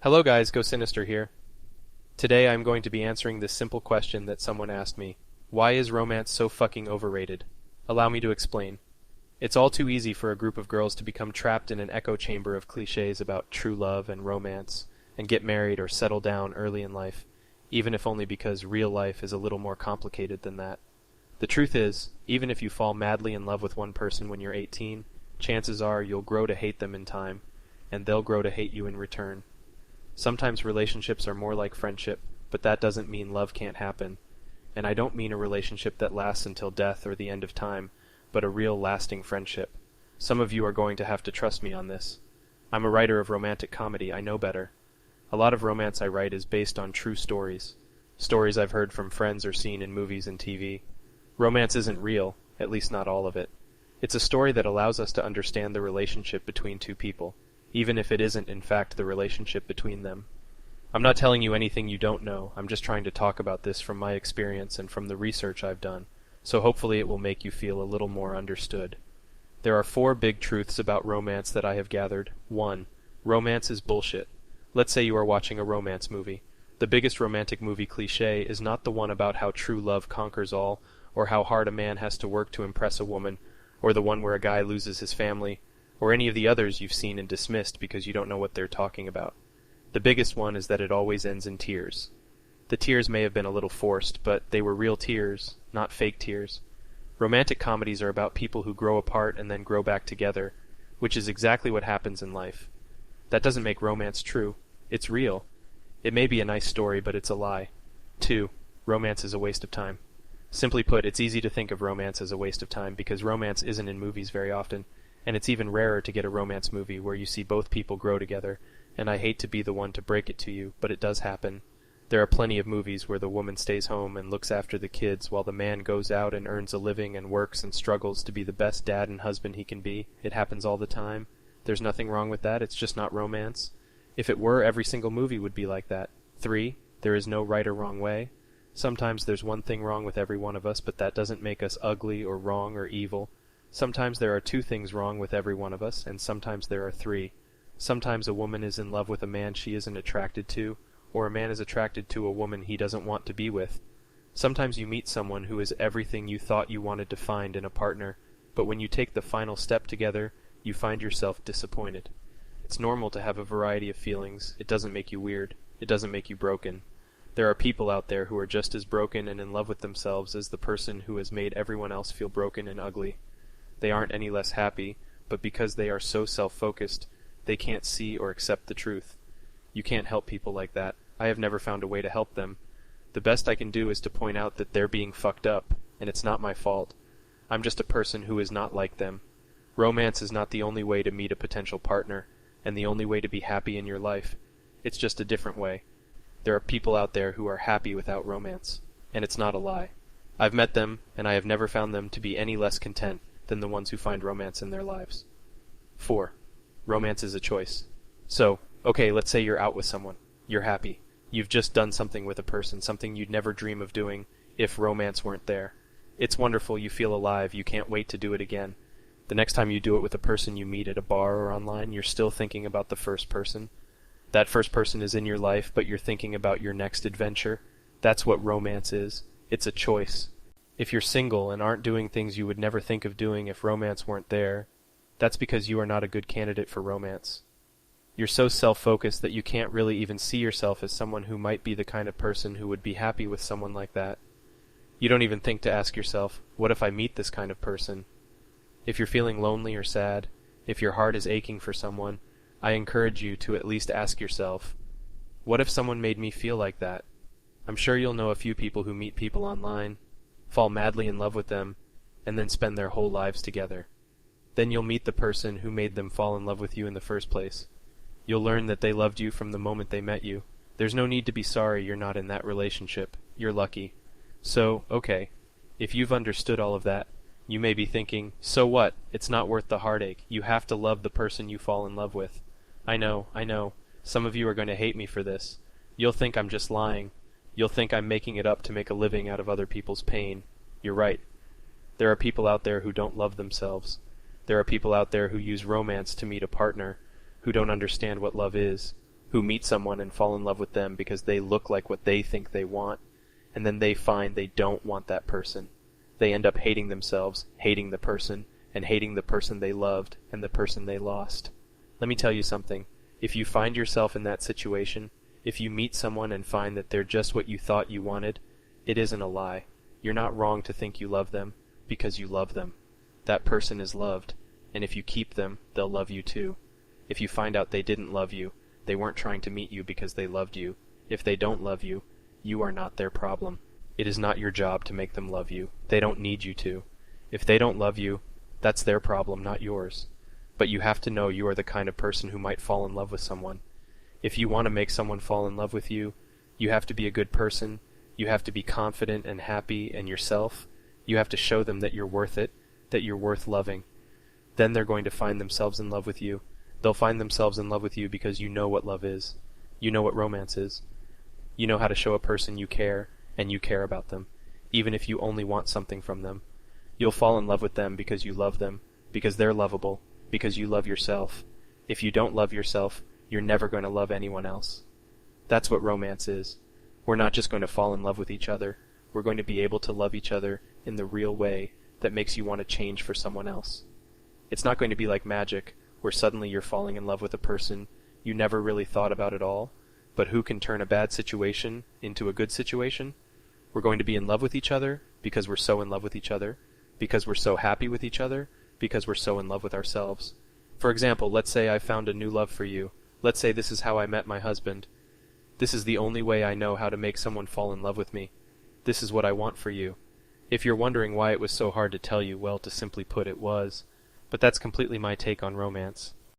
Hello guys, gosinister here. Today I'm going to be answering this simple question that someone asked me. Why is romance so fucking overrated? Allow me to explain. It's all too easy for a group of girls to become trapped in an echo chamber of cliches about true love and romance, and get married or settle down early in life, even if only because real life is a little more complicated than that. The truth is, even if you fall madly in love with one person when you're 18, chances are you'll grow to hate them in time, and they'll grow to hate you in return. Sometimes relationships are more like friendship, but that doesn't mean love can't happen. And I don't mean a relationship that lasts until death or the end of time, but a real lasting friendship. Some of you are going to have to trust me on this. I'm a writer of romantic comedy, I know better. A lot of romance I write is based on true stories. Stories I've heard from friends or seen in movies and TV. Romance isn't real, at least not all of it. It's a story that allows us to understand the relationship between two people, even if it isn't in fact the relationship between them. I'm not telling you anything you don't know, I'm just trying to talk about this from my experience and from the research I've done, so hopefully it will make you feel a little more understood. There are 4 big truths about romance that I have gathered. 1. Romance is bullshit. Let's say you are watching a romance movie. The biggest romantic movie cliché is not the one about how true love conquers all, or how hard a man has to work to impress a woman, or the one where a guy loses his family, or any of the others you've seen and dismissed because you don't know what they're talking about. The biggest one is that it always ends in tears. The tears may have been a little forced, but they were real tears, not fake tears. Romantic comedies are about people who grow apart and then grow back together, which is exactly what happens in life. That doesn't make romance true. It's real. It may be a nice story, but it's a lie. 2. Romance is a waste of time. Simply put, it's easy to think of romance as a waste of time because romance isn't in movies very often. And it's even rarer to get a romance movie where you see both people grow together, and I hate to be the one to break it to you, but it does happen. There are plenty of movies where the woman stays home and looks after the kids while the man goes out and earns a living and works and struggles to be the best dad and husband he can be. It happens all the time. There's nothing wrong with that, it's just not romance. If it were, every single movie would be like that. 3. There is no right or wrong way. Sometimes there's one thing wrong with every one of us, but that doesn't make us ugly or wrong or evil. Sometimes there are 2 things wrong with every one of us, and sometimes there are 3. Sometimes a woman is in love with a man she isn't attracted to, or a man is attracted to a woman he doesn't want to be with. Sometimes you meet someone who is everything you thought you wanted to find in a partner, but when you take the final step together, you find yourself disappointed. It's normal to have a variety of feelings. It doesn't make you weird. It doesn't make you broken. There are people out there who are just as broken and in love with themselves as the person who has made everyone else feel broken and ugly. They aren't any less happy, but because they are so self-focused, they can't see or accept the truth. You can't help people like that. I have never found a way to help them. The best I can do is to point out that they're being fucked up, and it's not my fault. I'm just a person who is not like them. Romance is not the only way to meet a potential partner, and the only way to be happy in your life. It's just a different way. There are people out there who are happy without romance, and it's not a lie. I've met them, and I have never found them to be any less content than the ones who find romance in their lives. 4. Romance is a choice. So, okay, let's say you're out with someone. You're happy. You've just done something with a person, something you'd never dream of doing if romance weren't there. It's wonderful, you feel alive, you can't wait to do it again. The next time you do it with a person you meet at a bar or online, you're still thinking about the first person. That first person is in your life, but you're thinking about your next adventure. That's what romance is. It's a choice. If you're single and aren't doing things you would never think of doing if romance weren't there, that's because you are not a good candidate for romance. You're so self-focused that you can't really even see yourself as someone who might be the kind of person who would be happy with someone like that. You don't even think to ask yourself, what if I meet this kind of person? If you're feeling lonely or sad, if your heart is aching for someone, I encourage you to at least ask yourself, what if someone made me feel like that? I'm sure you'll know a few people who meet people online, fall madly in love with them, and then spend their whole lives together. Then you'll meet the person who made them fall in love with you in the first place. You'll learn that they loved you from the moment they met you. There's no need to be sorry you're not in that relationship. You're lucky. So, okay, if you've understood all of that, you may be thinking, so what? It's not worth the heartache. You have to love the person you fall in love with. I know. Some of you are going to hate me for this. You'll think I'm just lying. You'll think I'm making it up to make a living out of other people's pain. You're right. There are people out there who don't love themselves. There are people out there who use romance to meet a partner, who don't understand what love is, who meet someone and fall in love with them because they look like what they think they want, and then they find they don't want that person. They end up hating themselves, hating the person, and hating the person they loved and the person they lost. Let me tell you something. If you find yourself in that situation, if you meet someone and find that they're just what you thought you wanted, it isn't a lie. You're not wrong to think you love them, because you love them. That person is loved, and if you keep them, they'll love you too. If you find out they didn't love you, they weren't trying to meet you because they loved you. If they don't love you, you are not their problem. It is not your job to make them love you. They don't need you to. If they don't love you, that's their problem, not yours. But you have to know you are the kind of person who might fall in love with someone. If you want to make someone fall in love with you, you have to be a good person, you have to be confident and happy in yourself, you have to show them that you're worth it, that you're worth loving. Then they're going to find themselves in love with you. They'll find themselves in love with you because you know what love is. You know what romance is. You know how to show a person you care, and you care about them, even if you only want something from them. You'll fall in love with them because you love them, because they're lovable, because you love yourself. If you don't love yourself, you're never going to love anyone else. That's what romance is. We're not just going to fall in love with each other. We're going to be able to love each other in the real way that makes you want to change for someone else. It's not going to be like magic, where suddenly you're falling in love with a person you never really thought about at all, but who can turn a bad situation into a good situation. We're going to be in love with each other because we're so in love with each other, because we're so happy with each other, because we're so in love with ourselves. For example, let's say I found a new love for you. Let's say this is how I met my husband. This is the only way I know how to make someone fall in love with me. This is what I want for you. If you're wondering why it was so hard to tell you, well, to simply put, it was. But that's completely my take on romance.